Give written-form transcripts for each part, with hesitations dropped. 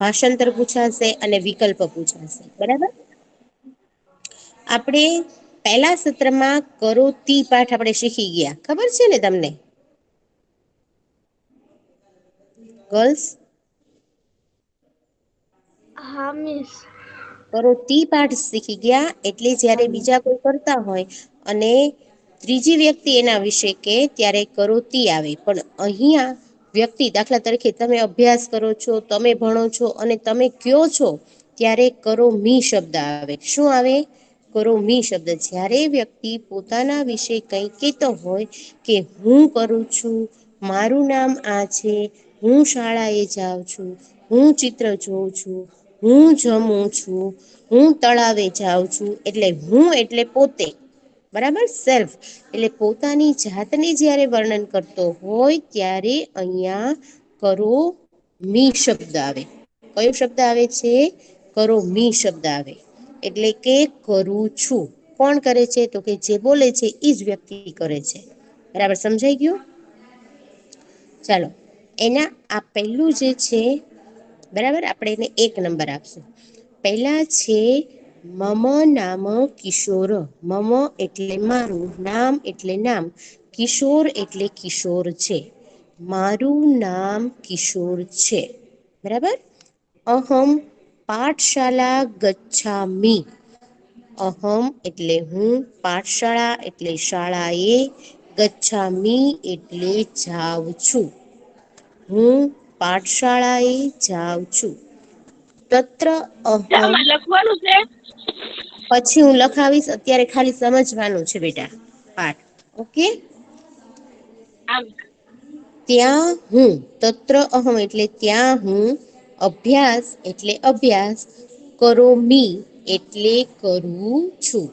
ભાષાંતર પૂછાશે અને વિકલ્પ પૂછાશે. બરાબર. આપણે પહેલા સત્રમાં કરોતી પાઠ આપણે શીખી ગયા, ખબર છે ને તમને ગર્લ્સ? હા મિસ. કરોતી પાઠ શીખી ગયા. એટલે જ્યારે બીજા કોઈ કરતા હોય અને ત્રીજી વ્યક્તિ એના વિશે કે ત્યારે કરોતી આવે, પણ અહીંયા વ્યક્તિ, દાખલા તરીકે તમે અભ્યાસ કરો છો, તમે ભણો છો અને તમે કયો છો ત્યારે કરોમી શબ્દ આવે. શું આવે? કરોમી શબ્દ. જ્યારે વ્યક્તિ પોતાના વિશે કંઈ કહેતો હોય કે હું કરું છું, મારું નામ આ છે, હું શાળાએ જાઉં છું, હું ચિત્ર જોઉં છું, હું જમું છું, હું તળાવે જાઉં છું, એટલે હું એટલે પોતે. બરાબર, સેલ્ફ. એટલે પોતાની જાતને જ્યારે વર્ણન કરતો હોય ત્યારે અહીંયા કરોમી શબ્દ આવે. કયો શબ્દ આવે છે? કરોમી શબ્દ આવે. એટલે કે કરું છું. કોણ કરે છે? તો કે જે બોલે છે એ જ વ્યક્તિ કરે છે. બરાબર, સમજાઈ ગયું? ચાલો, એના આ પહેલું જે છે, બરાબર, આપણે એને 1 નંબર આપશું. પહેલા છે મમ નામ કિશોર. મમ એટલે મારું, નામ એટલે નામ, કિશોર એટલે કિશોર છે. મારું નામ કિશોર છે. બરાબર. અહમ પાઠશાલા ગચ્છામિ. અહમ એટલે હું, પાઠશાળા એટલે શાળાએ, ગચ્છામિ એટલે જાઉં છું. હું પાઠશાળાએ જાઉં છું. તત્ર અહમ. આમાં લખવાનું છે. પછી હું લખાવીશ, અત્યારે ખાલી સમજવાનું છે બેટા પાઠ. ઓકે. આમ. ત્યાં હું, તત્ર અહમ એટલે ત્યાં હું, અભ્યાસ એટલે અભ્યાસ, કરોમી એટલે કરું છું.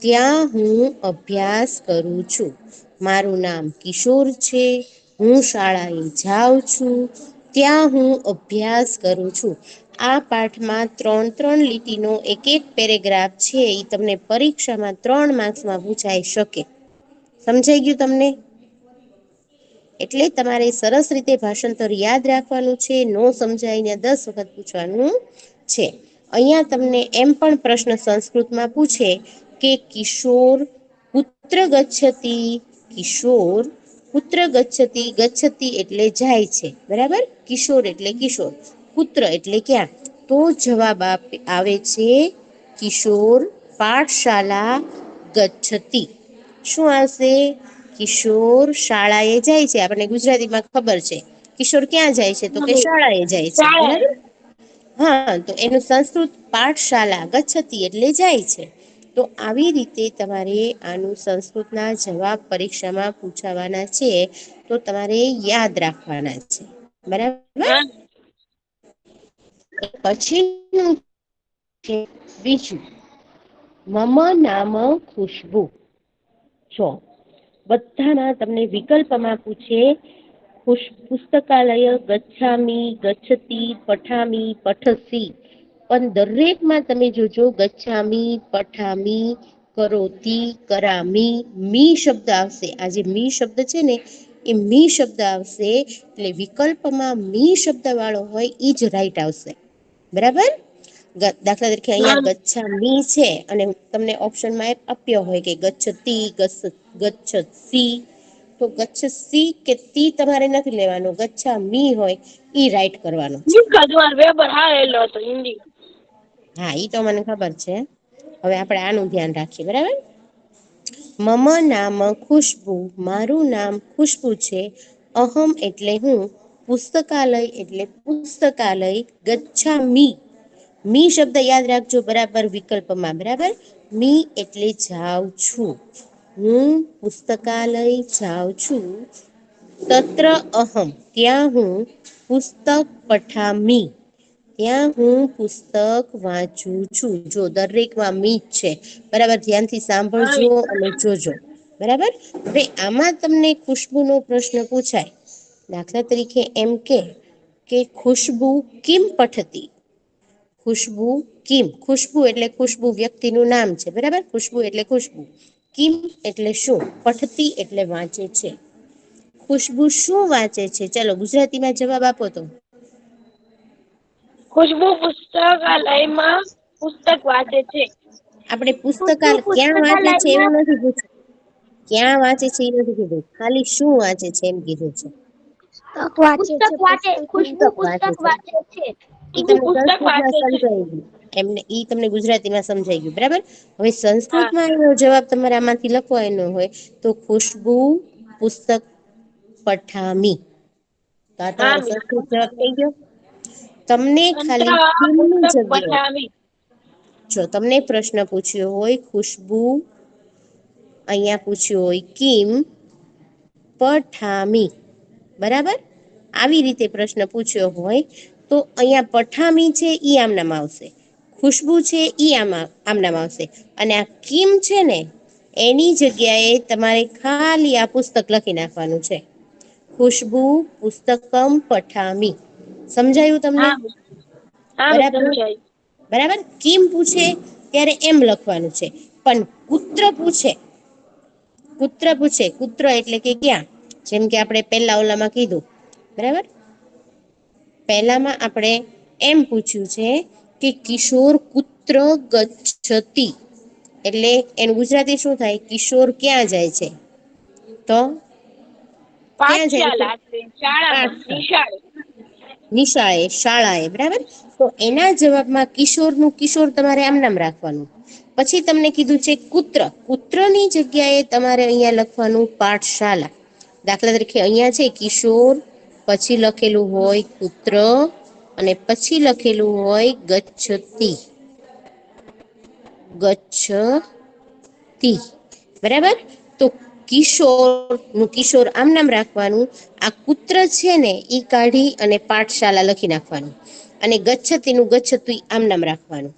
ત્યાં હું અભ્યાસ કરું છું. મારું નામ કિશોર છે. હું શાળાએ જાઉં છું. ત્યાં હું અભ્યાસ કરું છું. આ પાઠમાં 3-3 લીટીનો એક પેરેગ્રાફ છે. એ તમને પરીક્ષામાં 3 માર્ક્સમાં પૂછાઈ શકે. સમજાઈ ગયું તમને? એટલે તમારે સરસ રીતે ભાષાંતર યાદ રાખવાનું છે. નો સમજાય 10 વખત પૂછવાનું છે. અહીંયા તમને એમ પણ પ્રશ્ન સંસ્કૃતમાં પૂછે કે કિશોર કુત્ર ગચ્છતિ? કિશોર કુત્ર ગચ્છતિ? ગચ્છતિ એટલે જાય છે. બરાબર. કિશોર એટલે કિશોર, પુત્ર એટલે ક્યાં? તો જવાબ આવે છે કિશોર પાઠશાલા ગચ્છતિ. શું આવશે? કિશોર શાળાએ જાય છે. આપણને ગુજરાતીમાં ખબર છે. કિશોર ક્યાં જાય છે? તો કે શાળાએ જાય છે. બરાબર. હા, તો એનું સંસ્કૃત પાઠશાલા ગચ્છતિ એટલે જાય છે. તો આવી રીતે તમારે આનું સંસ્કૃતના જવાબ પરીક્ષામાં પૂછાવાના છે. તો તમારે યાદ રાખવાના છે. બરાબર. હા. પછી બીજું, મમ નામ ખુશ્બુ. જો બધામાં તમને વિકલ્પમાં પૂછે પુસ્તકાલય ગચ્છામિ, ગચ્છતિ, પઠામિ, પઠસી. પણ દરેકમાં તમે જોજો ગચ્છામિ, પઠામિ, કરોતી, કરામી, મી શબ્દ આવશે. આ જે મી શબ્દ છે ને એ મી શબ્દ આવશે. એટલે વિકલ્પમાં મી શબ્દ વાળો હોય ઈ જ રાઈટ આવશે. બરાબર. દાખલા તરીકે અહીંયા ગચ્છામિ છે અને તમને ઓપ્શનમાં આપ્યો હોય કે ગચ્છતિ, ગચ્છસી, તો ગચ્છસી કે તી તમારે નથી લેવાનું. ગચ્છામિ હોય ઈ રાઈટ કરવાનું છે. પેપર હારેલો હતો હિન્દી. હા, ઈ તો મને ખબર છે. હવે આપણે આનું ધ્યાન રાખીએ. બરાબર. મમ નામ ખુશ્બુ. મારું નામ ખુશ્બુ છે. અહમ એટલે હું, પુસ્તકાલય એટલે પુસ્તકાલય, ગચ્છામિ. મી શબ્દ યાદ રાખજો બરાબર વિકલ્પમાં. બરાબર. મી એટલે જાઉં છું. હું પુસ્તકાલય જાઉં છું. તત્ર અહમ ત્યાં હું, પુસ્તક પઠામિ ત્યાં હું પુસ્તક વાંચું છું. જો દરેકમાં મી જ છે. બરાબર. ધ્યાનથી સાંભળજો અને જોજો. બરાબર. હવે આમાં તમને ખુશ્બુનો પ્રશ્ન પૂછાય. દાખલા તરીકે એમ કે ખુશ્બુ કિમ પઠતી? ખુશ્બુ કિમ. ખુશ્બુ એટલે ખુશ્બુ વ્યક્તિનું નામ છે. બરાબર. ખુશ્બુ એટલે ખુશ્બુ. કિમ એટલે શું? પઠતી એટલે વાંચે છે. ખુશ્બુ શું વાંચે છે? ચલો ગુજરાતીમાં જવાબ આપો તો. ખુશ્બુ પુસ્તકાલયમાં પુસ્તક વાંચે છે. આપણે પુસ્તકાલ ક્યાં વાંચે છે એવું નથી પૂછ્યું. ક્યાં વાંચે છે એ નથી કીધું, ખાલી શું વાંચે છે એમ કીધું છે. ખુશ્બુ પુસ્તક વાંચે છે. ઈ ખુશ્બુ તમને પુસ્તક સંસ્કૃતમાં વાંચે છે. સમજાઈ ગયું. એમને ઈ તમને ગુજરાતીમાં સમજાઈ ગયું બરાબર. હવે હા સંસ્કૃતમાં એનો જવાબ તમારે આમાંથી લખવાનો હોય તો ખુશ્બુ પુસ્તક પઠામી. તો આ હા તમારો મિસ. સંસ્કૃત જવાબ થઈ ગયો. તમને ખાલી સંતરા કિમની પુસ્તક જગ્યાએ, પઠાવી. જો તમને પ્રશ્ન પૂછ્યો હોય ખુશ્બુ, અહીંયા પૂછ્યું હોય કિમ પઠામી, બરાબર. આવી રીતે પ્રશ્ન પૂછ્યો હોય તો અહીંયા પઠામી છે ઈ આમ નામ આવશે, ખુશ્બુ છે ઈ આમ નામ આવશે, અને આ કિમ છે ને એની જગ્યાએ તમારે ખાલી આ પુસ્તક લખી નાખવાનું છે. ખુશ્બુ પુસ્તકમ પઠામી. સમજાયું તમને? હા મિસ. હા મિસ બરાબર. સમજાય. બરાબર. કિમ પૂછે ત્યારે એમ લખવાનું છે, પણ કુત્ર પૂછે, કુત્ર પૂછે, કુત્ર એટલે કે ક્યાં, જેમ કે આપણે પેલા ઓલામાં કીધું બરાબર. પહેલામાં આપણે એમ પૂછ્યું છે કે કિશોર કુત્ર ગચ્છતિ, એટલે એનું ગુજરાતી શું થાય, કિશોર ક્યાં જાય છે, તો ક્યાં જાય છે, પાઠશાળા છે. શાળામાં પાઠશાળા, નિશાળે. નિશાળે, શાળાએ, બરાબર. તો એના જવાબમાં કિશોર નું કિશોર તમારે આમ નામ રાખવાનું. પછી તમને કીધું છે કુત્ર, કુત્રની જગ્યાએ તમારે અહીંયા લખવાનું પાઠશાલા. દાખલા તરીકે અહિયાં છે કિશોર, પછી લખેલું હોય પુત્ર, અને પછી લખેલું હોય ગચ્છતિ, ગચ્છતિ, બરાબર. તો કિશોર નું કિશોર આમ નામ રાખવાનું, આ કુત્ર છે ને ઈ કાઢી અને પાઠશાલા લખી નાખવાનું, અને ગચ્છતિનું ગચ્છતિ આમ નામ રાખવાનું.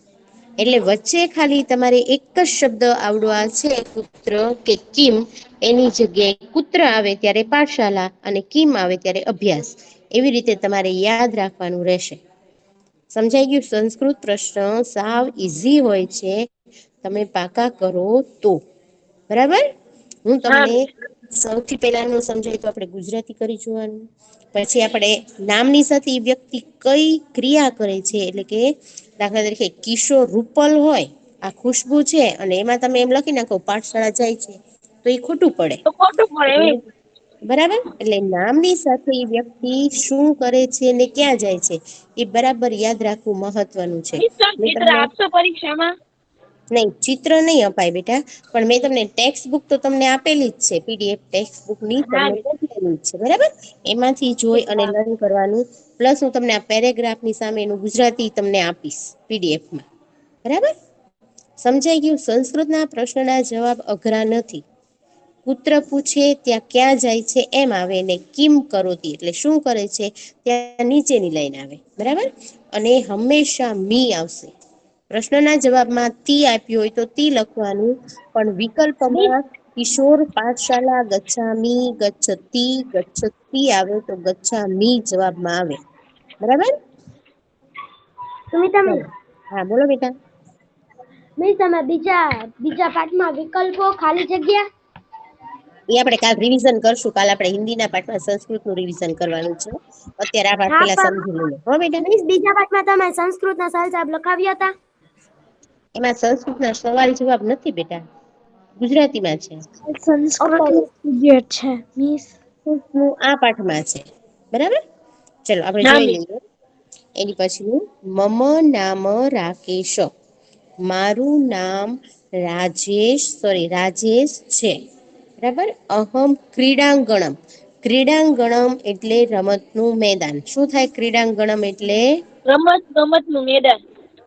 એટલે વચ્ચે ખાલી તમારે એક જ શબ્દ આવડવા છે, કુત્ર કે કિમ, એની જગ્યાએ કુત્ર આવે ત્યારે પાઠશાલા અને કિમ આવે ત્યારે અભ્યાસ, એવી રીતે તમારે યાદ રાખવાનું રહેશે. સમજાઈ ગયું? સંસ્કૃત પ્રશ્ન સાવ ઈઝી હોય છે, તમે પાકા કરો તો, બરાબર. હું હા તમને મિસ. સૌથી પહેલાનું સમજાય તો આપણે ગુજરાતી કરી જોવાનું, પછી આપણે નામની સાથે વ્યક્તિ કઈ ક્રિયા કરે છે, એટલે કે દાખલા તરીકે કિશોર રૂપલ હોય, આ ખુશ્બુ છે, અને એમાં તમે એમ લખી નાખો પાઠશાળા જાય છે, તો એ ખોટું પડે. તો ખોટું પડે એટલે મિસ. બરાબર, એટલે નામની સાથે એ વ્યક્તિ શું કરે છે ને ક્યાં જાય છે એ બરાબર યાદ રાખવું મહત્વનું છે. મિસ તમે મેં ચિત્ર તમને આપશો પરીક્ષામાં? નહીં, ચિત્ર નહીં અપાય બેટા, પણ મેં તમને ટેક્સ્ટ બુક તો તમને આપેલી જ છે, પીડીએફ ટેક્સ્ટ બુક ની હા તમને મિસ. મોકલેલી જ છે, બરાબર. એમાંથી જોઈ અને હા. લર્ન કરવાનું, પ્લસ હું તમને આ પેરેગ્રાફની સામે એનું ગુજરાતી તમને આપીશ પીડીએફમાં, બરાબર. સમજાઈ ગયું? સંસ્કૃતના પ્રશ્નના જવાબ અઘરા નથી. કુત્ર પૂછે ત્યાં ક્યાં જાય છે એમ આવે, ને કિમ કરોતી એટલે શું કરે છે ત્યાં નીચેની લાઈન આવે, બરાબર. અને હંમેશા મી આવશે. પ્રશ્નના જવાબમાં તી આપ્યું હોય તો તી લખવાનું, પણ મિસ વિકલ્પમાં કિશોર પાઠશાલા ગચ્છામી, ગચ્છતિ, ગચ્છતિ આવે તો ગચ્છામી જવાબમાં આવે, બરાબર. સુમિતા મિસ. ચાલો, હા બોલો બેટા. મિસ તમે બીજા પાઠમાં વિકલ્પો ખાલી જગ્યા. એ આપણે કાલ રિવિઝન કરશું. કાલ આપણે હિન્દીના પાઠમાં સંસ્કૃતનું રિવિઝન કરવાનું છે. અત્યારે આ પાઠ હા પેલા પણ સમજી લઈએ, હો બેટા. મિસ બીજા પાઠમાં તમે સંસ્કૃતના સહજાબ લખાવ્યા હતા. એમાં સંસ્કૃતના સવાલ જવાબ નથી બેટા, ગુજરાતીમાં છે. સંસ્કૃત સબ્જેક્ટ છે મિસ. નું આ પાઠમાં છે, બરાબર. ચલો આપણે હા જોઈ મિસ. લઈએ. એની પછી મમ નામ રાકેશ, મારું નામ રાજેશ છે, બરાબર. અહમ ક્રીડાંગણમ, ક્રીડાંગણમ એટલે રમતનું મેદાન. શું થાય ક્રીડાંગણમ એટલે? રમતનું મેદાન.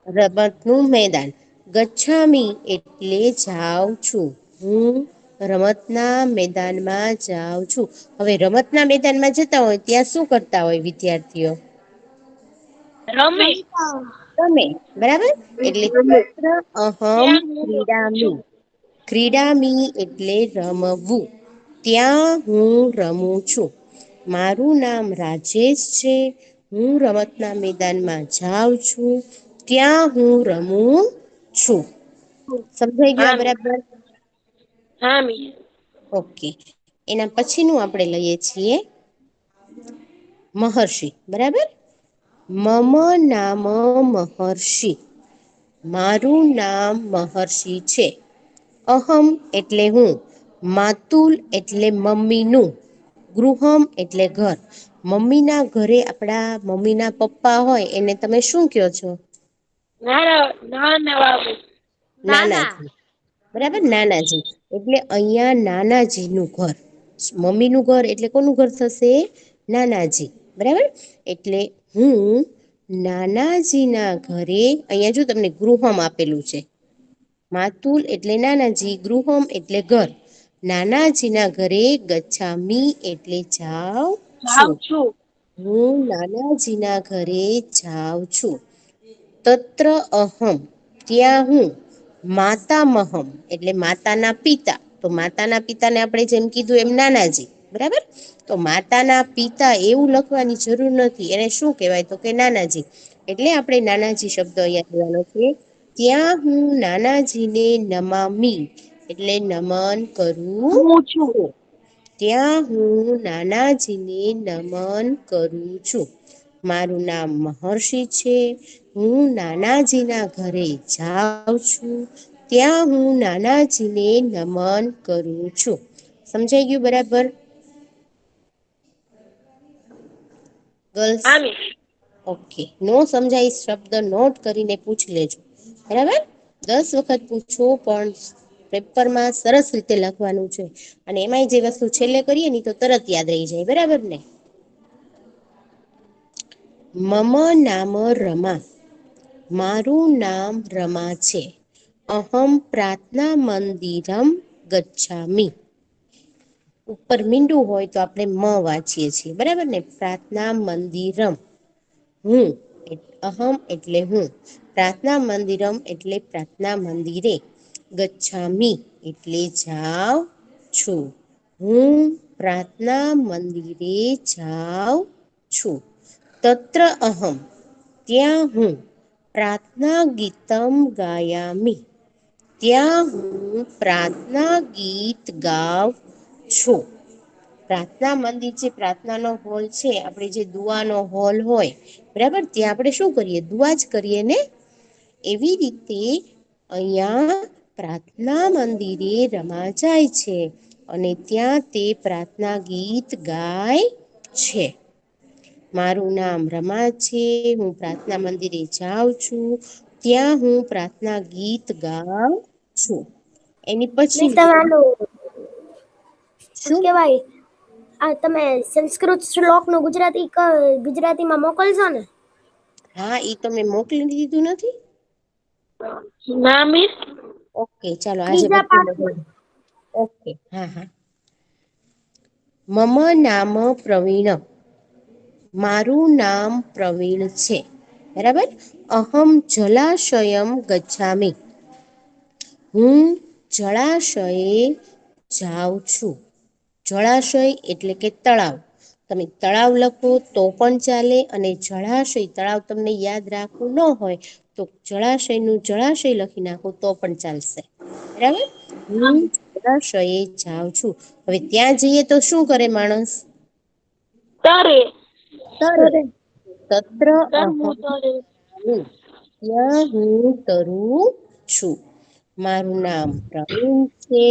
રમતનું મેદાન. ગચ્છામી એટલે જાઉં છું, હું રમતના મેદાનમાં જાઉં છું. હવે રમતના મેદાનમાં જતા હોય ત્યાં શું કરતા હોય વિદ્યાર્થીઓ? રમે. રમે, બરાબર. એટલે રમે. તત્ર અહમ ત્યાં હું રમું ક્રીડામી, છું. ક્રીડામી એટલે રમવું, ત્યાં હું રમું છું. મારું નામ રાજેશ છે, હું રમતના મેદાનમાં જાઉં છું, ત્યાં હું રમું છું. સમજાઈ ગયું હા આ મિસ. બરાબર? હા મિસ. ઓકે. એના પછીનું આપણે લઈએ છીએ મહર્ષિ, બરાબર. મમ નામ મહર્ષિ. મારું નામ મહર્ષિ છે. અહમ એટલે હું, માતુલ એટલે મમ્મીનું, ગૃહમ એટલે ઘર. મમ્મી ના ઘરે આપડા મમ્મી ના પપ્પા હોય એને તમે શું કયો છો? નાનાજી. બરાબર, નાનાજી. એટલે અહિયાં નાનાજી નું ઘર. મમ્મી નું ઘર એટલે કોનું ઘર થશે? નાનાજી. બરાબર, એટલે હું નાનાજી ના ઘરે, અહિયાં જો તમને ગૃહમ આપેલું છે. માતુલ એટલે નાનાજી, ગૃહમ એટલે ઘર. નાનાજી ના ઘરે ગચ્છામી એટલે જાવ છું. હું નાનાજી ના ઘરે જાઉં છું. તત્ર અહમ ત્યાં હું, માતામહમ એટલે માતાના પિતા. તો માતાના પિતાને આપણે જેમ કીધું એમ નાનાજી. બરાબર, તો માતાના પિતા એવું લખવાની જરૂર નથી, એને શું કહેવાય તો કે નાનાજી. એટલે આપણે નાનાજી શબ્દ અહિયાં લેવાનો છે. ત્યાં હું નાનાજીને નમામી એટલે નમન કરું છું. ત્યાં હું નાનાજીને નમન કરું છું. મારું નામ મહર્ષિ છે. હું નાનાજી ના ઘરે જાઉં છું. ત્યાં હું નાનાજીને નમન કરું છું. સમજાઈ ગયું બરાબર? ગર્લ્સ? ઓકે. નો સમજાય શબ્દ નોટ કરીને પૂછી લેજો. બરાબર, 10 વખત પૂછો પણ પેપરમાં સરસ રીતે લખવાનું છે. અને એમાંય જે વસ્તુ છેલ્લે કરીએ ને તો તરત યાદ રહી જાય. બરાબર ને? મમ નામ રમા. મારું નામ રમા છે. અહમ પ્રાર્થના મંદિરમ ગચ્છામી. ઉપર મીંડું હોય તો આપણે મ વાંચીએ છીએ. બરાબર ને? પ્રાર્થના મંદિરમ. હું અહમ એટલે હું, પ્રાર્થના મંદિરમ એટલે પ્રાર્થના મંદિરે, ગચ્છામી એટલે જાઉં છું. હું પ્રાર્થના મંદિરે જાઉં છું. તત્ર અહમ ત્યાં હું, પ્રાર્થના ગીતમ ગાયામી ત્યાં હું પ્રાર્થના ગીત ગાઉં છું. પ્રાર્થના મંદિર છે, પ્રાર્થના નો હોલ છે, આપણે જે દુઆનો હોલ હોય બરાબર, ત્યાં આપણે શું કરીએ? દુઆ જ કરીએ ને? એવી રીતે અહીંયા પ્રાર્થના મંદિરે રમા જાય છે. અને ત્યાં તે પ્રાર્થના ગીત ગાય છે. મારું નામ રમા છે. હું પ્રાર્થના મંદિરે જાઉં છું. ત્યાં હું પ્રાર્થના ગીત ગાઉં છું. એની મિસ પછી તમારું શું કેવાય, આ તમે સંસ્કૃત શ્લોક નું ગુજરાતીમાં મોકલશો ને? હા, ઈ તો મેં મોકલી દીધું નથી. ના મિસ. ઓકે, ચાલો આજે ત્રીજા બધું પાઠમાં. ઓકે. હા હા. મમ નામ પ્રવીણ. મારું નામ પ્રવીણ છે. બરાબર, અહમ જલાશયમ ગચ્છામી. હું જળાશયે જાઉં છું. જળાશય એટલે કે તળાવ. તમે તળાવ લખો તો પણ ચાલે, અને જળાશય તળાવ તમને યાદ રાખવું ન હોય તો જળાશય નું જળાશય લખી નાખો તો પણ ચાલશે. બરાબર, હું જળાશયે જાઉં છું. હવે ત્યાં જઈએ તો શું કરે માણસ? તરે. તરે. તત્ર અહમ ત્યાં હું તરું છું. મારું નામ પ્રવીણ છે.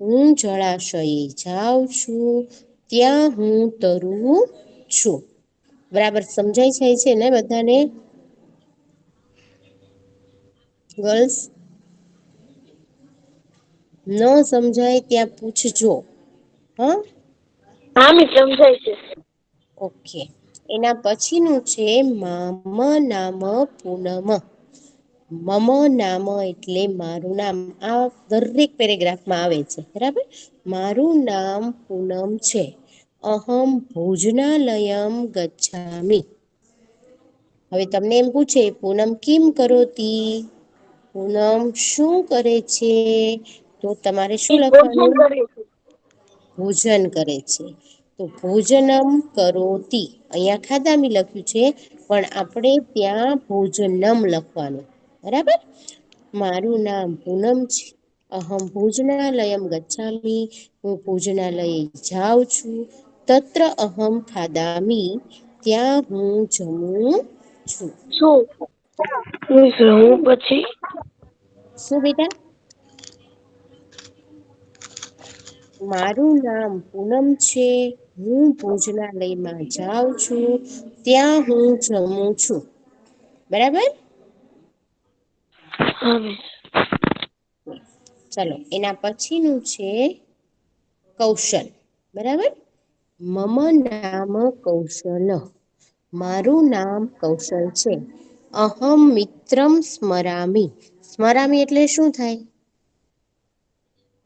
હું જળાશયે જાઉં છું. ત્યાં હું તરું છું. બરાબર સમજાય છે ને બધાને? ગર્લ્સ? ન સમજાય ત્યાં પૂછજો. હા. હા મિસ, સમજાય છે. ઓકે. એના પછીનું છે મમ નામ પૂનમ. મમ નામ એટલે મારું નામ. આ દરેક પેરેગ્રાફમાં આવે છે. બરાબર, મારું નામ પૂનમ છે. અહમ ભોજનાલયમ ગચ્છામી. હવે તમને એમ પૂછે પૂનમ કિમ કરોતી? પૂનમ શું કરે છે? તો તમારે શું ભોજન લખવાનું? કરે છે. ભોજન કરે છે. તો ભોજનમ કરોતી, અહીંયા ખાધામી લખ્યું છે, પણ આપણે ત્યાં ભોજનમ લખવાનું. બરાબર, મારું નામ પૂનમ છે. અહમ ભોજનાલયમ ગચ્છામી. હું ભોજનાલયે જાઉં છું. તત્ર અહમ ખાદામી ત્યાં હું જમું છું. છું. હું પછી શું બેટા? મારું નામ પૂનમ છે. હું ભોજનાલયમાં જાઉં છું. ત્યાં હું જમું છું. બરાબર. હા. ચલો એના પછીનું છે કૌશલ. બરાબર. મમ નામ કૌશલ. મારું નામ કૌશલ છે. અહમ મિત્રમ સ્મરામી. સ્મરામી એટલે શું થાય?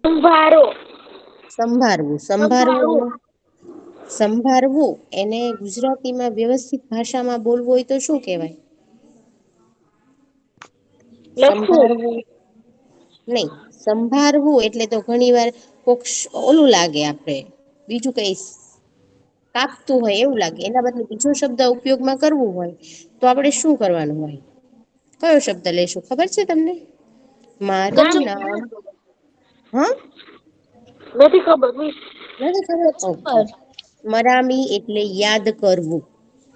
સંભારો. સંભાળવું. સંભાળવું. સંભાળવું એને ગુજરાતીમાં વ્યવસ્થિત ભાષામાં બોલવું હોય તો શું કહેવાય? લખવું. સંભાળવું નહી. સંભાળવું એટલે તો ઘણી વાર કોક ઓલું લાગે આપડે બીજું કઈ કાપતું હોય એવું લાગે. એના બદલે બીજો શબ્દ ઉપયોગમાં કરવું હોય તો આપણે શું કરવાનું હોય? કયો શબ્દ લેશું ખબર છે તમને? મારું નામ હા. નથી ખબર. નથી ખબર. ઓકે. સ્મરામી એટલે યાદ કરવું.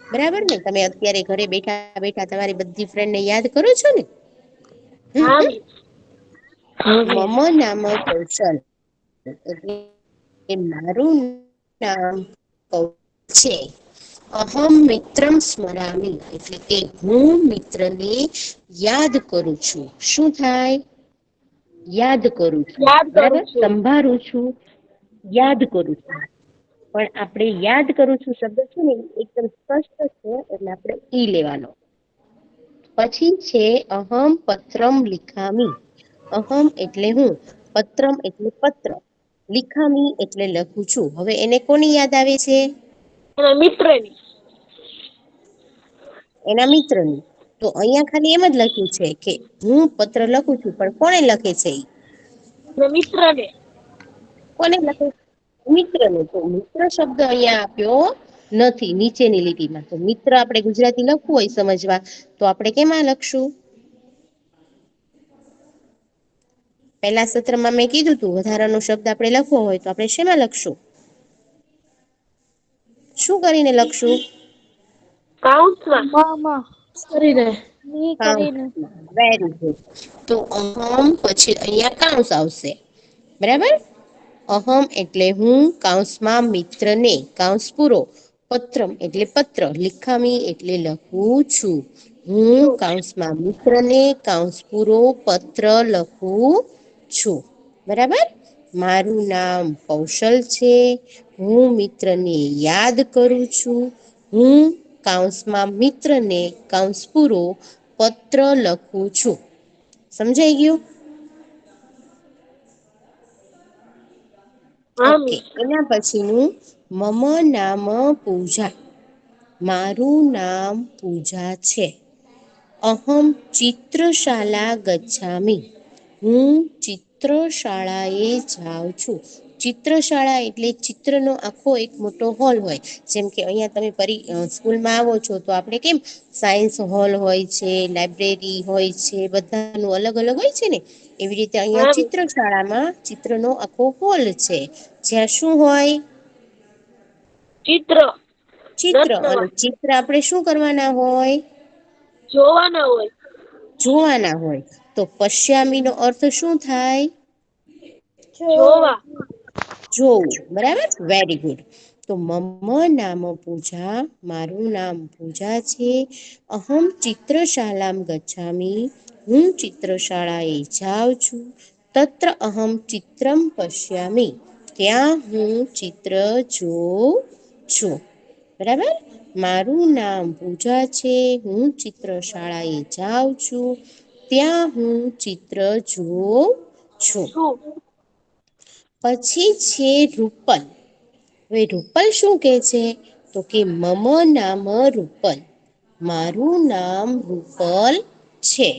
બરાબર ને. તમે અત્યારે ઘરે બેઠા બેઠા તમારી બધી ફ્રેન્ડને યાદ કરો છો ને? હા મિસ. હા મિસ. મમ નામ કૌશલ. મારું નામ કૌશલ છે. અહમ મિત્રમ સ્મરામી એટલે કે હું મિત્રને યાદ કરું છું. શું થાય? યાદ કરું છું. યાદ કરું બરાબર. છું. સંભાળું છું. યાદ કરું છું. પણ આપણે યાદ કરું છું શબ્દ છે ને એકદમ સ્પષ્ટ છે એટલે આપણે ઈ લેવાનો. પછી છે અહમ પત્રમ લિખામી. અહમ એટલે હું. પત્રમ એટલે પત્ર. લિખામી એટલે લખું છું. હવે એને કોની યાદ આવે છે? એના મિત્રની. એના મિત્રની. તો અહિયાં ખાલી એમ જ લખ્યું છે કે હું પત્ર લખું છું પણ કોને લખે છે ઈ? એના મિત્રને. કોને લખે? મિત્રને. તો મિત્ર શબ્દ અહિયાં આપ્યો નથી નીચેની લીટીમાં. તો મિત્ર આપણે ગુજરાતી લખવું હોય સમજવા તો આપણે કેમાં લખશું? પેલા સત્રમાં મેં કીધું તું વધારાનો શબ્દ આપણે લખવો હોય તો આપણે શેમાં લખશું? શું કરીને લખશું? કૌંસમાં. કરીને. કૌંસમાં. Very good. તો અહમ પછી અહિયાં કૌંસ આવશે. બરાબર. અહમ એટલે હું કૌંસમાં મિત્રને કૌંસ પૂરો પત્રમ એટલે પત્ર લિખામી એટલે લખું છું. હું છું. કૌંસમાં મિત્રને કૌંસ પૂરો પત્ર લખું છું. બરાબર. મારું નામ કૌશલ છે. હું મિત્રને યાદ કરું છું. હું કૌંસમાં મિત્રને કૌંસ પૂરો પત્ર લખું છું. સમજાઈ ગયું? હા ઓકે. મિસ. એના પછીનું મમ નામ પૂજા. મારું નામ પૂજા છે. અહમ ચિત્રશાલા ગચ્છામી. હું ચિત્રશાળાએ જાઉં છું. ચિત્રશાળા એટલે ચિત્રનો આખો એક મોટો હોલ હોય. જેમ કે અહિયાં તમે સ્કૂલમાં આવો છો તો આપણે કેમ સાયન્સ હોલ હોય છે, લાયબ્રેરી હોય છે, બધાનું અલગ અલગ હોય છે ને એવી રીતે હા અહિયાં મિસ. ચિત્રશાળામાં ચિત્રનો આખો હોલ છે. જ્યાં શું હોય? ચિત્ર. ચિત્ર. અને રચના. ચિત્ર આપણે શું કરવાના હોય? જોવાના હોય. જોવાના હોય. તો પશ્યામી નો અર્થ શું થાય? જોવા. જોવું. બરાબર. Very good. તો મમ નામ પૂજા. મારું નામ પૂજા છે. અહમ ચિત્રશાલામ ગચ્છામી. હું ચિત્રશાળાએ જાઉં છું. તત્ર અહમ ચિત્રમ પશ્યામી. ત્યાં હું ચિત્ર જોઉં છું. બરાબર. મારું નામ પૂજા છે. હું ચિત્રશાળાએ જાઉં છું. ત્યાં હું ચિત્ર જોઉં છું. પછી છે રૂપલ. હવે રૂપલ શું કે છે? તો કે મમ નામ રૂપલ. મારું નામ રૂપલ છે.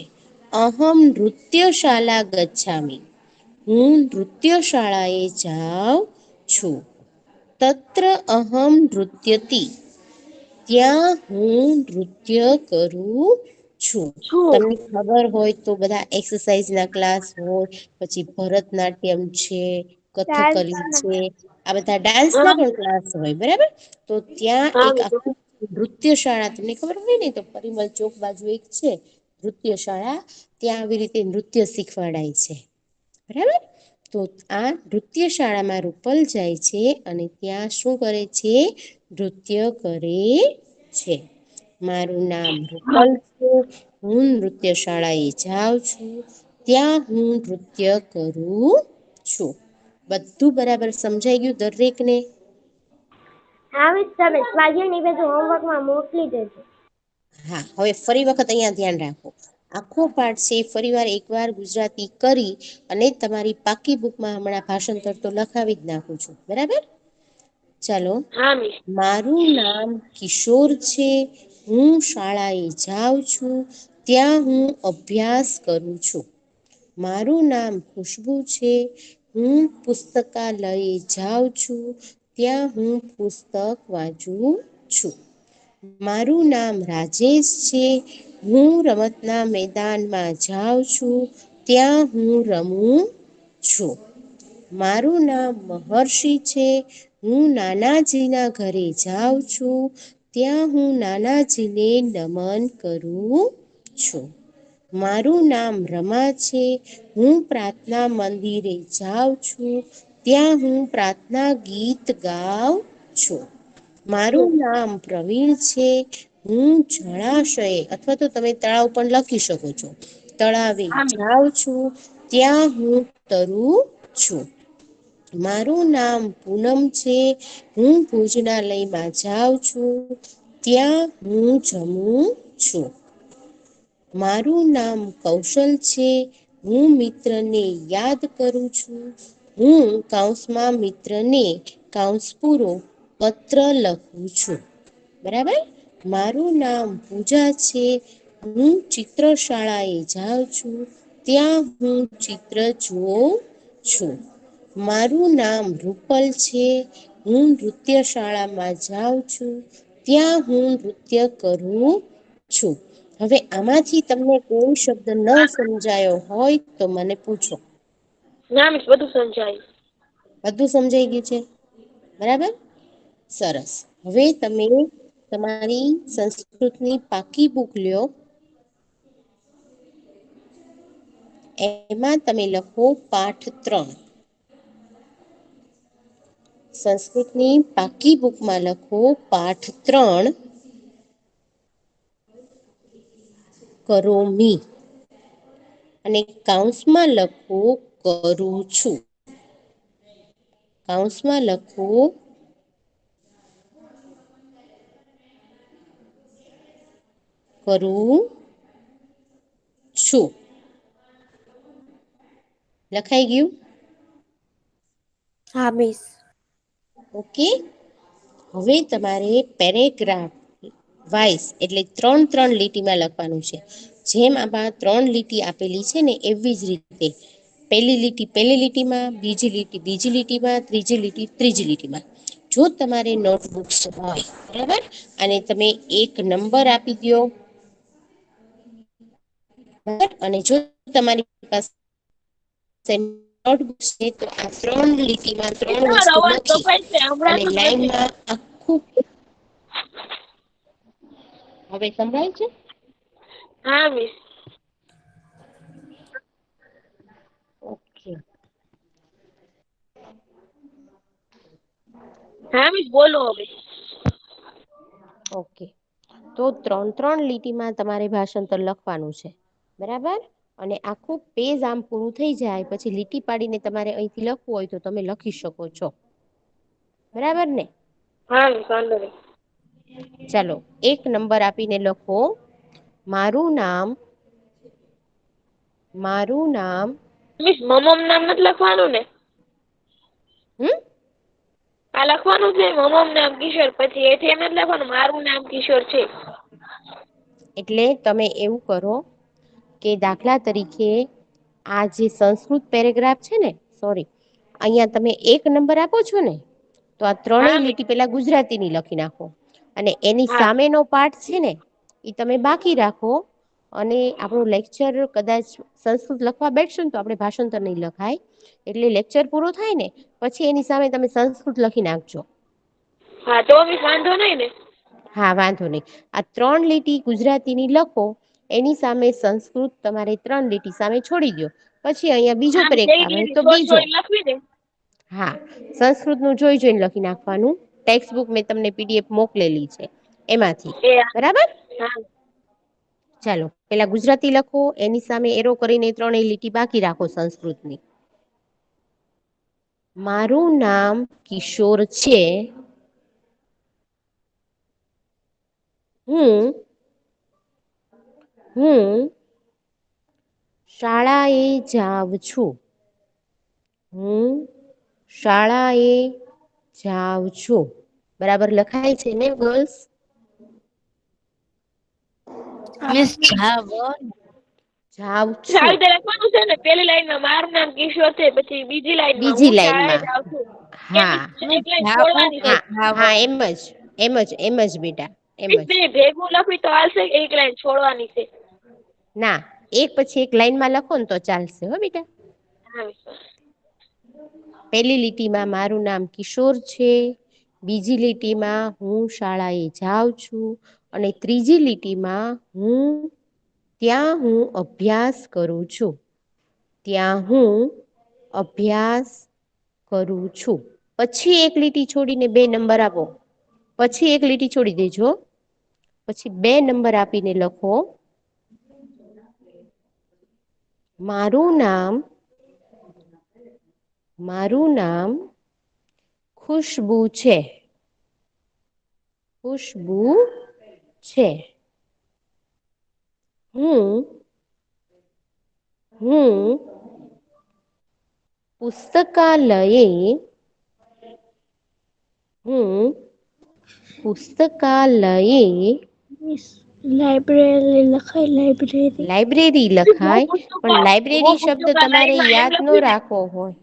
અહમ નૃત્યશાલા ગચ્છામી. હું નૃત્ય શાળાએ જાઉં છું. તત્ર અહમ નૃત્યતિ. ત્યાં હું નૃત્ય કરું છું. તમને ખબર હોય તો બધા એક્સરસાઇઝ ના ક્લાસ હોય પછી ભરતનાટ્યમ છે, કથકલી છે, આ બધા ડાન્સ ના પણ ક્લાસ હોય. બરાબર. તો ત્યાં હા એક મિસ. આખું નૃત્ય શાળા તમને ખબર હોય ને તો પરિમલ ચોક બાજુ એક છે નૃત્ય શાળા, ત્યાં આવી રીતે નૃત્ય શીખવાડાય છે, બરાબર. તો આ નૃત્ય શાળામાં રૂપલ જાય છે અને ત્યાં શું કરે છે? નૃત્ય કરે છે. મારું નામ રૂપલ છે, હું નૃત્ય શાળા એ જાઉં છું, ત્યાં હું નૃત્ય કરું છું. બધું બરાબર સમજાઈ ગયું દરેકને? હા મિસ, તમે સ્વાધ્યાયની બધું હોમવર્કમાં મોકલી દેજો. હા, હવે ફરી વખત અહીંયા ધ્યાન રાખો. આખો પાઠ છે ફરીવાર એકવાર ગુજરાતી કરી અને તમારી પાકી બુકમાં હમણાં ભાષાંતર તો લખાવી જ નાખું છું, બરાબર. ચાલો, હા મિસ. મારું નામ કિશોર છે, હું શાળાએ જાઉં છું, ત્યાં હું અભ્યાસ કરું છું. મારું નામ ખુશ્બુ છે, હું પુસ્તકાલયે જાઉં છું, ત્યાં હું પુસ્તક વાંચું છું. મારું નામ રાજેશ છે, હું રમતના મેદાનમાં જાઉં છું, ત્યાં હું રમું છું. મારું નામ મહર્ષિ છે, હું નાનાજીના ઘરે જાઉં છું, ત્યાં હું નાનાજીને નમન કરું છું. મારું નામ રમા છે, હું પ્રાર્થના મંદિરે જાઉં છું, ત્યાં હું પ્રાર્થના ગીત ગાઉં છું. મારું નામ પ્રવીણ છે, હું જળાશય અથવા તો તમે તળાવ પણ લખી શકો છો, તળાવે હા મિસ. જાઉં છું, ત્યાં હું તરું છું. મારું નામ પૂનમ છે, હું ભોજનાલયમાં જાઉં છું, ત્યાં હું જમું છું. મારું નામ કૌશલ છે, હું મિત્રને યાદ કરું છું, હું કૌંસમાં મિત્રને કૌંસ પૂરો પત્ર લખું છું, બરાબર. મારું નામ પૂજા છે, હું ચિત્ર શાળાએ જાઉં છું, ત્યાં હું ચિત્ર જોઉં છું. મારું નામ રૂપલ છે, હું નૃત્ય શાળામાં જાઉં છું, ત્યાં હું નૃત્ય કરું છું. હવે આમાંથી તમને કોઈ શબ્દ ન સમજાયો હોય તો મને પૂછો. ના મિસ, બધું સમજાયું. બધું સમજાઈ ગયું છે, બરાબર. સરસ. હવે તમે તમારી સંસ્કૃતની પાકી બુક લ્યો, એમાં તમે લખો પાઠ 3. સંસ્કૃતની પાકી બુકમાં લખો પાઠ 3, કરોમી, અને કૌંસમાં લખો કરું છું. કૌંસમાં લખો કરું છું. લખાઈ ગયું? હા મિસ. ઓકે. હવે તમારે પેરેગ્રાફ વાઇસ એટલે 3-3 લીટીમાં લખવાનું છે. જેમ આમાં 3 લીટી આપેલી છે ને એવી જ રીતે પહેલી લીટી પહેલી લીટીમાં, બીજી લીટી બીજી લીટીમાં, ત્રીજી લીટી ત્રીજી લીટીમાં. જો તમારે નોટબુક્સ હોય, બરાબર, અને તમે એક નંબર આપી દો, અને જો તમારી પાસે નોટબુક્સ છે તો આ 3 લીટીમાં 3 તમારો વસ્તુ અવાજ લખી કપાય છે, અને સંભળાતું જ નથી. લાઈનમાં આખું, હવે સંભળાય છે? હા મિસ. ઓકે. હા મિસ, બોલો હવે. ઓકે. તો 3-3 લીટીમાં તમારે ભાષાંતર લખવાનું છે, બરાબર. અને આખું પેજ આમ પૂરું થઈ જાય પછી લીટી પાડીને તમારે અહીંથી લખવું હોય તો તમે લખી શકો છો, બરાબર ને? હા મિસ, વાંધો નહીં. ચાલો, એક નંબર આપીને લખો મારું નામ મિસ, મમ્મ નામ નથી લખવાનું ને? હમ આ લખવાનું છે મમ્મ નામ કિશોર, પછી એથી એમ જ લખવાનું મારું નામ કિશોર છે. એટલે તમે એવું કરો કે દાખલા તરીકે આ જે સંસ્કૃત પેરેગ્રાફ છે ને, સોરી, અહીંયા તમે એક નંબર આપો છો ને, તો આ હા ત્રણેય મિસ. લીટી પેલા ગુજરાતીની લખી નાખો અને એની હા. સામેનો પાઠ છે ને એ તમે બાકી રાખો. અને આપણું લેક્ચર કદાચ સંસ્કૃત લખવા બેઠશું ને તો આપણે ભાષાંતર નહીં લખાય, એટલે લેક્ચર પૂરો થાય ને પછી એની સામે તમે સંસ્કૃત લખી નાખજો. હા, તો મિસ વાંધો નહીં ને? હા વાંધો નહીં. આ 3 લીટી ગુજરાતીની લખો, એની સામે સંસ્કૃત તમારે 3 લીટી સામે છોડી દો. પછી અહીંયા બીજો આમ બ્રેક જેવી આવે લીટી તો બીજો. જોઈને લખવી ને હા, સંસ્કૃતનું જોઈને લખી નાખવાનું. ટેક્સ્ટ બુક મેં તમને PDF મોકલેલી છે એમાંથી, એ બરાબર. હા ચાલો પેલા ગુજરાતી લખો, એની સામે એરો કરીને 3 લીટી બાકી રાખો સંસ્કૃતની. મારું નામ કિશોર છે. હું શાળાએ જાઉં છું. હું શાળાએ જાઉં છું. બરાબર લખાય છે ને ગર્લ્સ? મિસ જાઉં છું. આવી રીતે લખવાનું છે ને. પેલી લાઈનમાં મારું નામ કિશોર છે, પછી બીજી લાઈનમાં બીજી હું શાળાએ લાઈનમાં જાઉં છું. હા એક લાઈન છોડવાની છે. હા એમ જ બેટા એમ જ. બે ભેગું લખવી તો હાલશે, એક લાઈન છોડવાની છે. ના, એક પછી એક લાઈનમાં લખો ને તો ચાલશે હો બેટા. હા. પેલી લીટીમાં મારું નામ કિશોર છે. બીજી લીટીમાં હું શાળાએ જાઉં છું. અને ત્રીજી લીટીમાં હું અભ્યાસ કરું છું. ત્યાં હું અભ્યાસ કરું છું. પછી એક લીટી છોડીને 2 નંબર આપો. પછી એક લીટી છોડી દેજો. પછી 2 નંબર આપીને લખો. મારું નામ ખુશ્બુ છે. ખુશ્બુ છે. હું પુસ્તકાલયે લાઈબ્રેરી લખાય લાઈબ્રેરી લખાય, પણ લાઈબ્રેરી હું શબ્દ તમારે પુસ્તકાલયમાં એમ યાદ ન લખ્યું ને રાખવો હોય.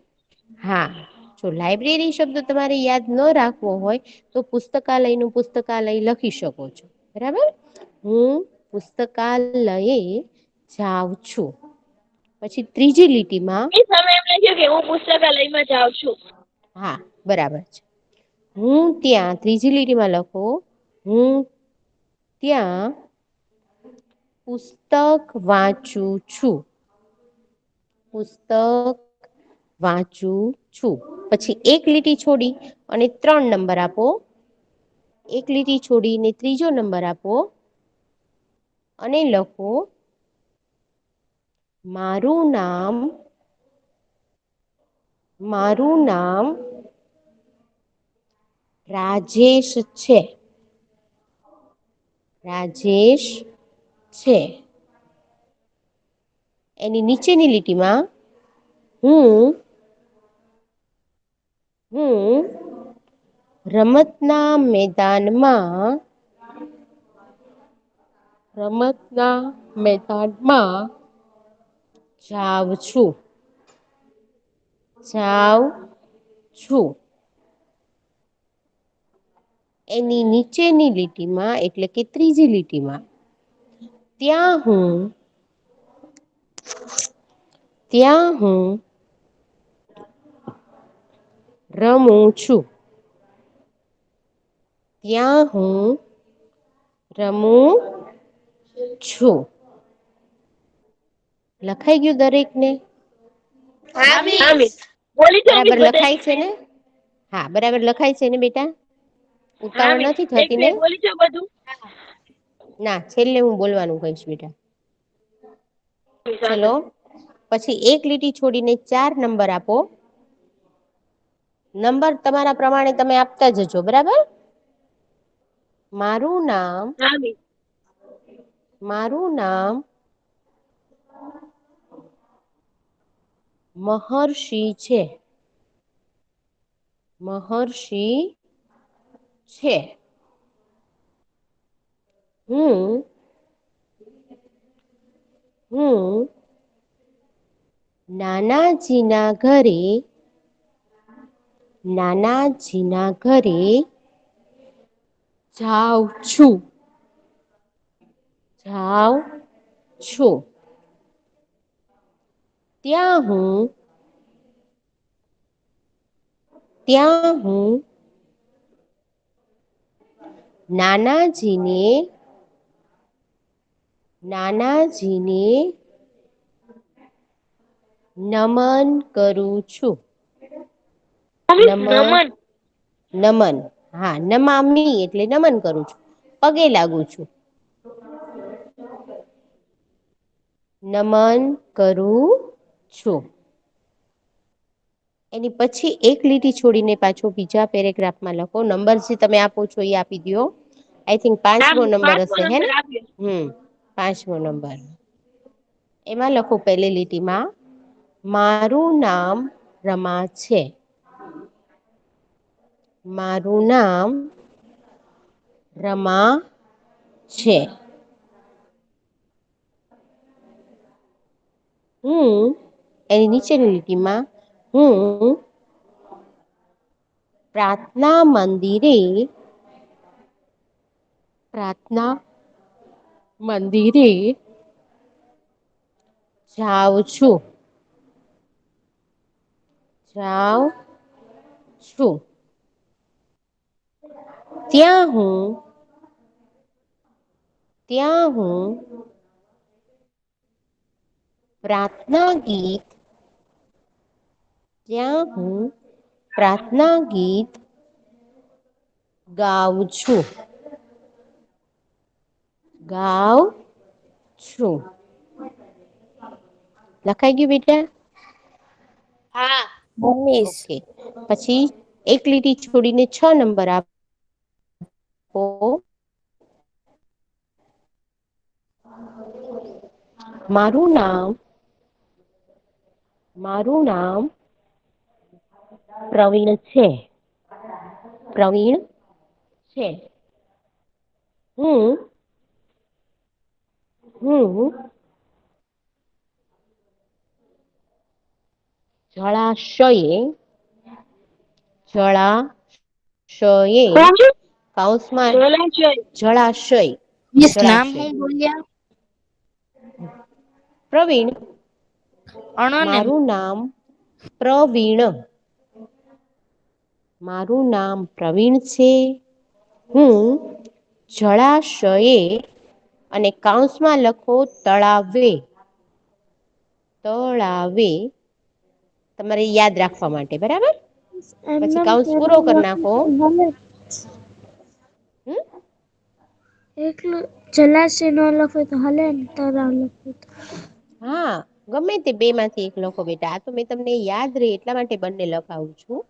હા, જો લાઈબ્રેરી શબ્દ તમારે યાદ ન રાખવો હોય તો પુસ્તકાલયનું પુસ્તકાલય લખી શકો છો. બરાબર. હું પુસ્તકાલયે જાઉં છું. પછી ત્રીજી લીટીમાં તમે એમ લખ્યું કે હું પુસ્તકાલયમાં જાઉં છું. હા, બરાબર છે. હું ત્યાં ત્રીજી લીટીમાં લખો. હું ત્યાં પુસ્તક વાંચું છું. પુસ્તક વાંચું છું. પછી એક લીટી છોડી અને 3 નંબર આપો. એક લીટી છોડીને ત્રીજો નંબર આપો. અને લખો મારું નામ રાજેશ છે. રાજેશ છે. એની નીચેની લીટીમાં હું રમતના મેદાનમાં જાઉં છું. એની નીચેની લીટીમાં એટલે કે ત્રીજી લીટીમાં ત્યાં હું રમું છું. ત્યાં હું રમું છું. લખાઈ ગયું દરેક ને? હા મિસ બોલી જાઓ મિસ બરાબર બધાય. લખાય છે ને? હા, બરાબર લખાય છે ને બેટા? હા ઉતાવળ મિસ નથી એક થતી બે ને? બોલી જાઓ બધું. ના, છેલ્લે હું બોલવાનું કહીશ બેટા. ચલો, પછી એક લીટી છોડીને 4 નંબર આપો. નંબર તમારા પ્રમાણે તમે આપતા જજો. બરાબર. હા મિસ. મારું નામ મહર્ષિ છે. મહર્ષિ છે. હું નાનાજીના ઘરે જાઉં છું. ત્યાં હું નાનાજીને નમન કરું છું. નમન, હા, નમામી એટલે નમન કરું છું, પગે લાગુ છું. નમન કરું છું. એની પછી એક લીટી છોડીને પાછો બીજા પેરેગ્રાફમાં લખો. નંબર જે તમે આપો છો એ આપી દો. આઈ થિંક 5મો નંબર હશે હે ને? 5મો નંબર. એમાં લખો પહેલી લીટીમાં મારું નામ રમા છે. મારું નામ રમા છે. એની નીચેની લીટીમાં હું પ્રાર્થના મંદિરે જાઉં છું. ત્યાં હું પ્રાર્થના ગીત ગાઉં છું. લખાઈ ગયું બેટા? હા મમ્મીસ. ઓકે. પછી એક લીટી છોડીને 6 નંબર આપો. મારું નામ પ્રવીણ છે. હું કૌંસમાં જળાશય. મિસ નામ હું બોલ્યા? પ્રવીણ. અણને મારું નામ પ્રવીણ. મારું નામ પ્રવીણ છે. હું જળાશયે અને કૌંસમાં લખો તળાવે. તમારે યાદ રાખવા માટે, બરાબર? પછી કૌંસ પૂરો કરી નાખો. એકલું જલાશય ન લખે તો હલે ને તરાવ લખે તો. હા. ગમે તે બે માંથી એક લખો બેટા. આ તો મેં તમને યાદ રહે એટલા માટે બંને લખાવું છું.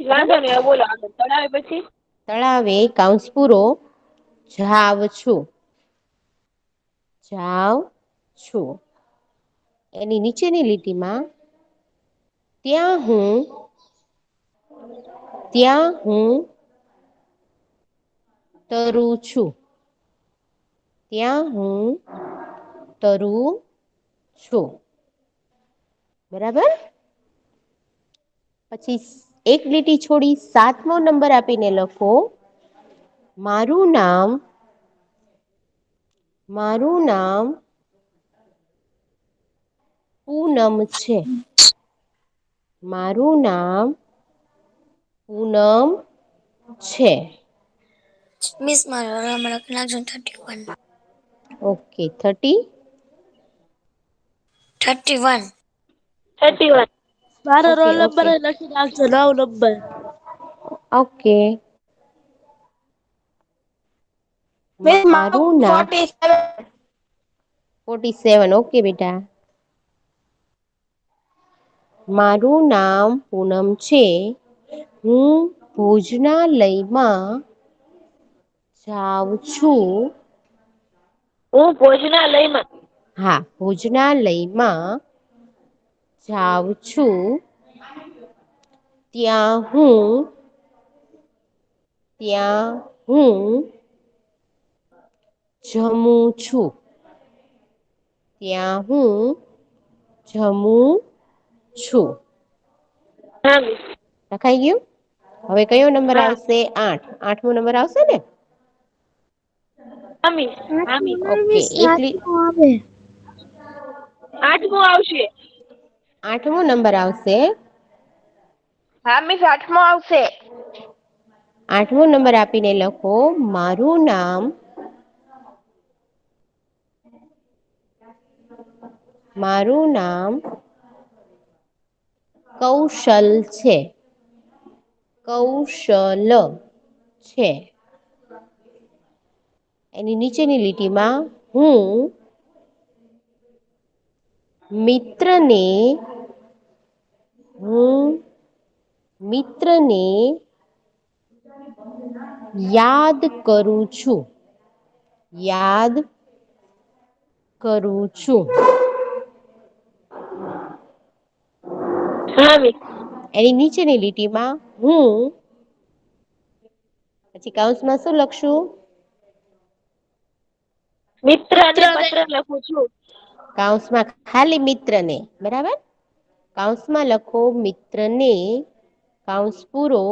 વાંધો નહી, હવે બોલો આગળ. તળાવે પછી? તળાવે કૌંસ પૂરો જાઉં છું. એની નીચેની લીટીમાં ત્યાં હું તરું છું. બરાબર? પછી એક લીટી છોડી 7મો નંબર આપીને લખો મારું નામ પૂનમ છે. મારું નામ પૂનમ છે. મિસ મારો રોલ નંબર લખી નાખજો 31. ઓકે 30. 31. 31. મારો ઓકે રોલ નંબર ઓકે લખી નાખજો 9 નંબર. ઓકે. મિસ મારું મારું નામ 47. 47. ઓકે બેટા. મારું નામ પૂનમ છે. હું ભોજનાલયમાં જાઉં છું. હું ભોજનાલયમાં. હા, ભોજનાલયમાં જાઉં છું. ત્યાં હું જમું છું. હા મિસ. લખાઈ ગયું? હવે કયો નંબર હા આવશે? 8. 8મો નંબર આવશે ને? હા મિસ. હા મિસ. ઓકે. 8મો આવશે. 8મો નંબર આવશે. હા મિસ 8મો આવશે. 8મો નંબર આપીને લખો મારું નામ કૌશલ છે. કૌશલ છે. એની નીચેની લીટીમાં હું મિત્રને યાદ કરું છું. યાદ કરું છું. હા મિસ. એની નીચેની લીટીમાં હું પછી કૌંસમાં શું લખશું? મિત્રને પત્ર લખું છું. કૌંસમાં ખાલી મિત્રને બરાબર. કૌંસમાં લખો મિત્રને કૌંસ પૂરો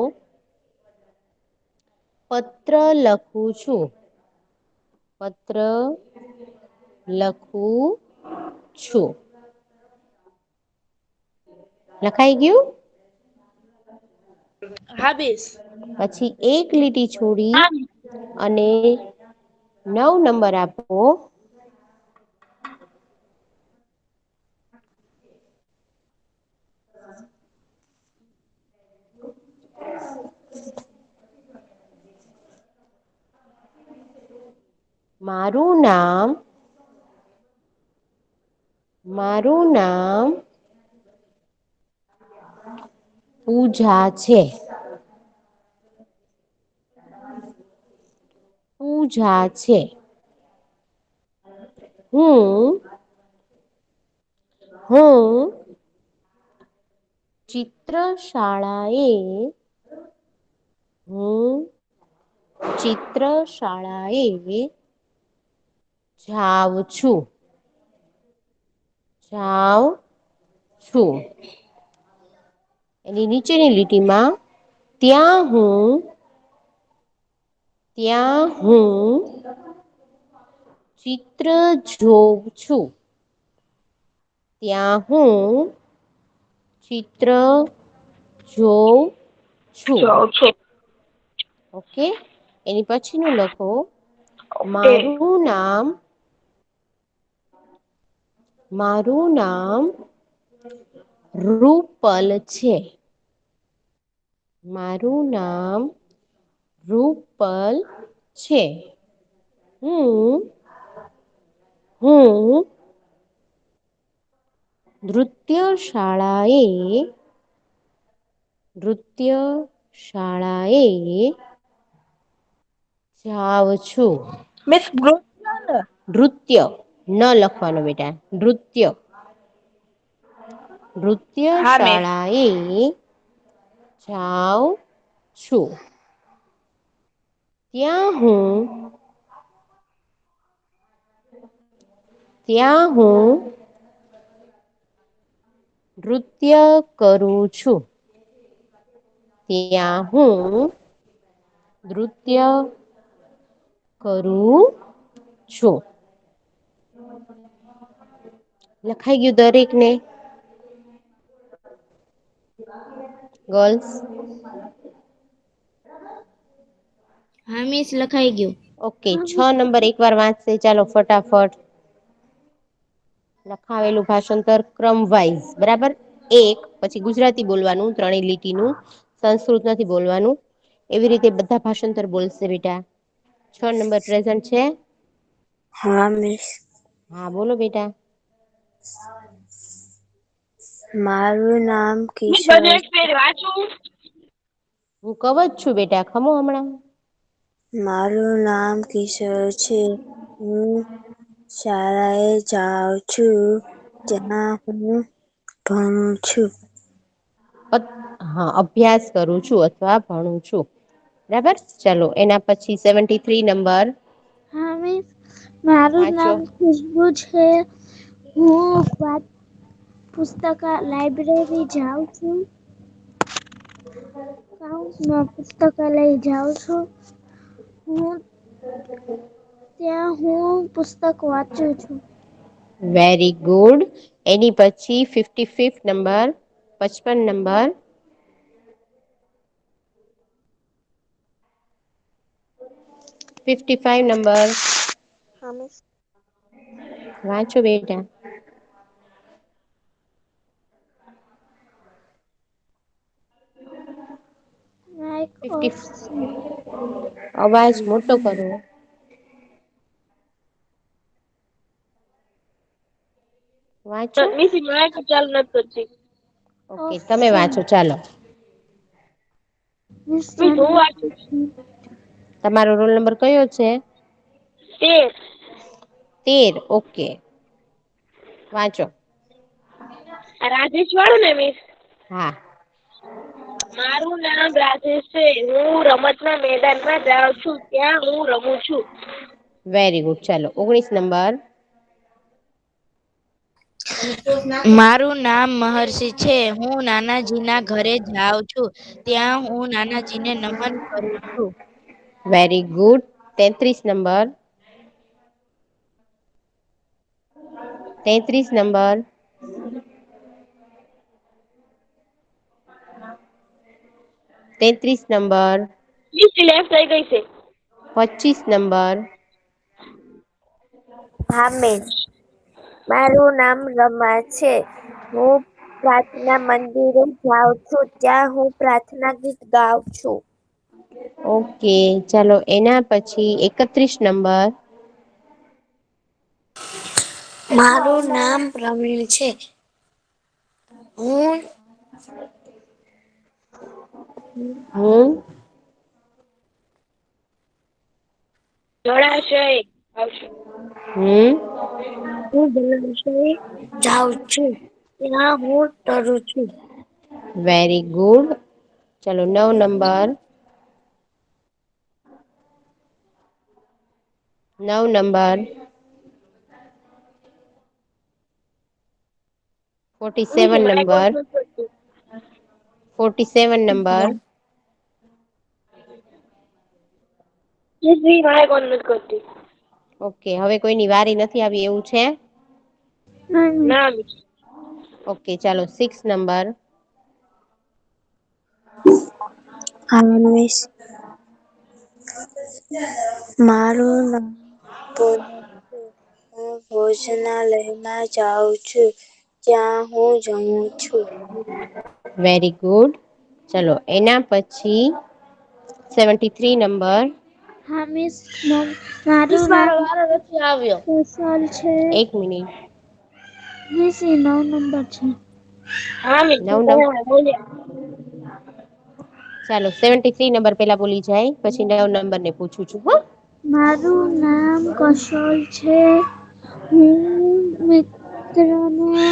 પત્ર લખું છું. પત્ર લખું છું. લખાઈ ગયું? હા મિસ. પછી એક લીટી છોડી હા અને 9 નંબર આપો. મારું નામ પૂજા છે. પૂજા છે. હું ચિત્ર શાળાએ જાઉં છું. એની નીચેની લીટીમાં ત્યાં હું ચિત્ર જોઉં છું. ત્યાં હું ચિત્ર જોઉં છું. જાઉં છું. ઓકે એની પછીનું લખો ઓકે. મારું નામ રૂપલ છે. મારું નામ રૂપલ છે. હું નૃત્ય શાળાએ જાઉં છું. મિસ ગ્રુપ નૃત્ય ન લખવાનું બેટા નૃત્ય હા મિસ. શાળાએ જાઉં છું. ત્યાં હું નૃત્ય કરું છું. ત્યાં હું નૃત્ય કરું છું. લખાઈ ગયું દરેક ને? ગર્લ્સ હા મિસ લખાઈ ગયું. ઓકે 6 નંબર એક વાર વાંચશે ચાલો ફટાફટ. લખાવેલું ભાષાંતર ક્રમ વાઇઝ બરાબર. એક પછી ગુજરાતી બોલવાનું 3 લીટીનું સંસ્કૃત નથી બોલવાનું. એવી રીતે બધા ભાષાંતર બોલશે બેટા. 6 નંબર પ્રેઝન્ટ છે? હા મિસ. હા બોલો બેટા. મારું નામ મિસ કિશોર બધું એક ફેર વાંચું. હું કવ જ છું બેટા ખમો હમણાં. મારું નામ કિશોર છે. હું શાળાએ જાઉં છું. ત્યાં હું ભણું છું. હા અભ્યાસ કરું છું અથવા ભણું છું. બરાબર ચલો એના પછી 73 નંબર. હા મિસ મારું વાંચો નામ ખુશબુ છે. હું લાઈબ્રેરી જાઉં છું. પુસ્તકાલય જાઉં છું. હું ત્યાં હું પુસ્તક વાંચું છું. વેરી ગુડ એની પછી 55 નંબર 55 નંબર. 55 નંબર હા મિસ. વાંચો બેટા. લાઈક ઓફ 50 અવાજ મોટો કરો. વાંચો. મિસ માઇક ચાલુ નથી કરતી. ઓકે તમે વાંચો ચાલો. મિસ મિસ હું વાંચું. તમારો રોલ નંબર કયો છે? 13. 13 ઓકે વાંચો. રાજેશ વાળું ને મિસ? હા. મારું નામ રાજેશ છે. હું રમતના મેદાનમાં જાઉં છું. ત્યાં હું રમું છું. વેરી ગુડ ચાલો 19 નંબર. મારું નામ મહર્ષિ છે. હું નાનાજીના ઘરે જાઉં છું. ત્યાં હું નાનાજીને નમન કરું છું. Very good 33 number. 33 number. 33 number. Miss left થઈ ગઈ છે. 25 નંબર. હા મિસ. મારું નામ રમા છે. હું પ્રાર્થના મંદિરે જાઉં છું. ત્યાં હું પ્રાર્થના ગીત ગાઉં છું. ઓકે ચાલો એના પછી 31 નંબર. મારું નામ પ્રવીણ છે. હું હું જળાશય આવશે. હું જલાશય જાઉં છું. ત્યાં હું તરું છું. વેરી ગુડ ચલો 9 number. 9 number. 47 mike on number. નથી કરતું. 47 નંબર. મિસ માઇક ઓન નથી કરતી. ઓકે હવે કોઈની વારી નથી આવી એવું છે? ના મિસ. ઓકે ચાલો 6 નંબર. હા મિસ. મારું નામ પૂનમ છે. હું ભોજનાલયમાં જાઉં છું. ત્યાં હું જમું છું. વેરી ગુડ ચલો એના પછી 73 નંબર. હા મિસ. મિસ મારું મારો નામ વારો નથી આવ્યો. કુશલ છે. એક મિનિટ. મિસ એ 9 નંબર છે. હા મિસ 9 નંબર. ચાલો 73 નંબર પેલા બોલી જાય પછી 9 નંબર ને પૂછું છું હો. મારું નામ કશોલ છે. હું મિત્રને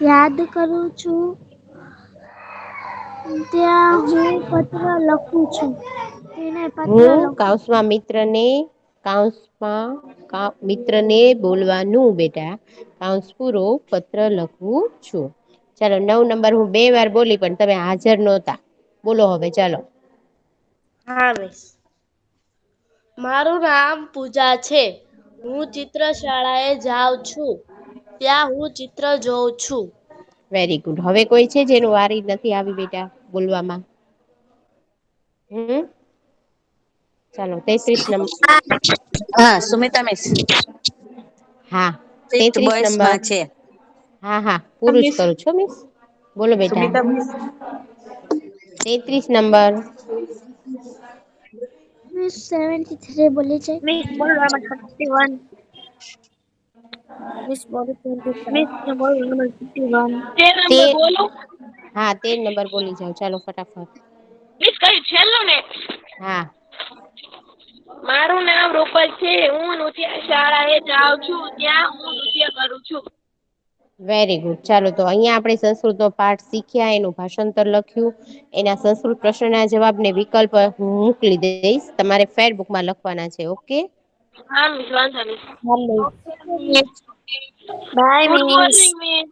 યાદ કરું છું. ત્યાં હું પત્ર લખું છું. તેને પત્ર હું લખું છું. કૌંસમાં મિત્રને બોલવાનું બેટા કૌંસ પૂરો પત્ર લખવું છું. ચાલો 9 નંબર હું 2 વાર બોલી પણ તમે હાજર નહોતા બોલો હવે ચાલો. હા મિસ. મારું નામ પૂજા છે. હું ચિત્રશાળાએ જાઉં છું. ત્યાં હું ચિત્ર જોઉં છું. વેરી ગુડ હવે કોઈ છે જેનું વારી નથી આવી બેટા બોલવામાં? ચાલો 33 નંબર. હા સુમિતા મિસ. હા ફિફ્થ 33 બોયસ નંબર. માં છે. હા પૂરું જ મિસ કરું છો મિસ બોલો બેટા. સુમિતા મિસ. 33 નંબર. મિસ 73 બોલી છે. મિસ બોલો નંબર 31. મિસ બોલો 25. મિસ બોલો નંબર 51. 13 નંબર બોલો. હા 13 નંબર બોલી જાઓ ચાલો ફટાફટ. મિસ કઈ છેલ્લું ને? હા. મારું નામ રૂપલ છે. હું નૃત્ય શાળાએ જાઉં છું. ત્યાં હું નૃત્ય કરું છું. વેરી ગુડ ચાલો તો અહીંયા આપણે સંસ્કૃતનો પાઠ શીખ્યા એનું ભાષાંતર લખ્યું. એના સંસ્કૃત પ્રશ્નના જવાબને વિકલ્પ હું મોકલી દઈશ તમારે ફેરબુકમાં લખવાના છે ઓકે. હા મિસ વાંધો નહીં. હા miss. Okay miss. Bye good miss. Morning miss.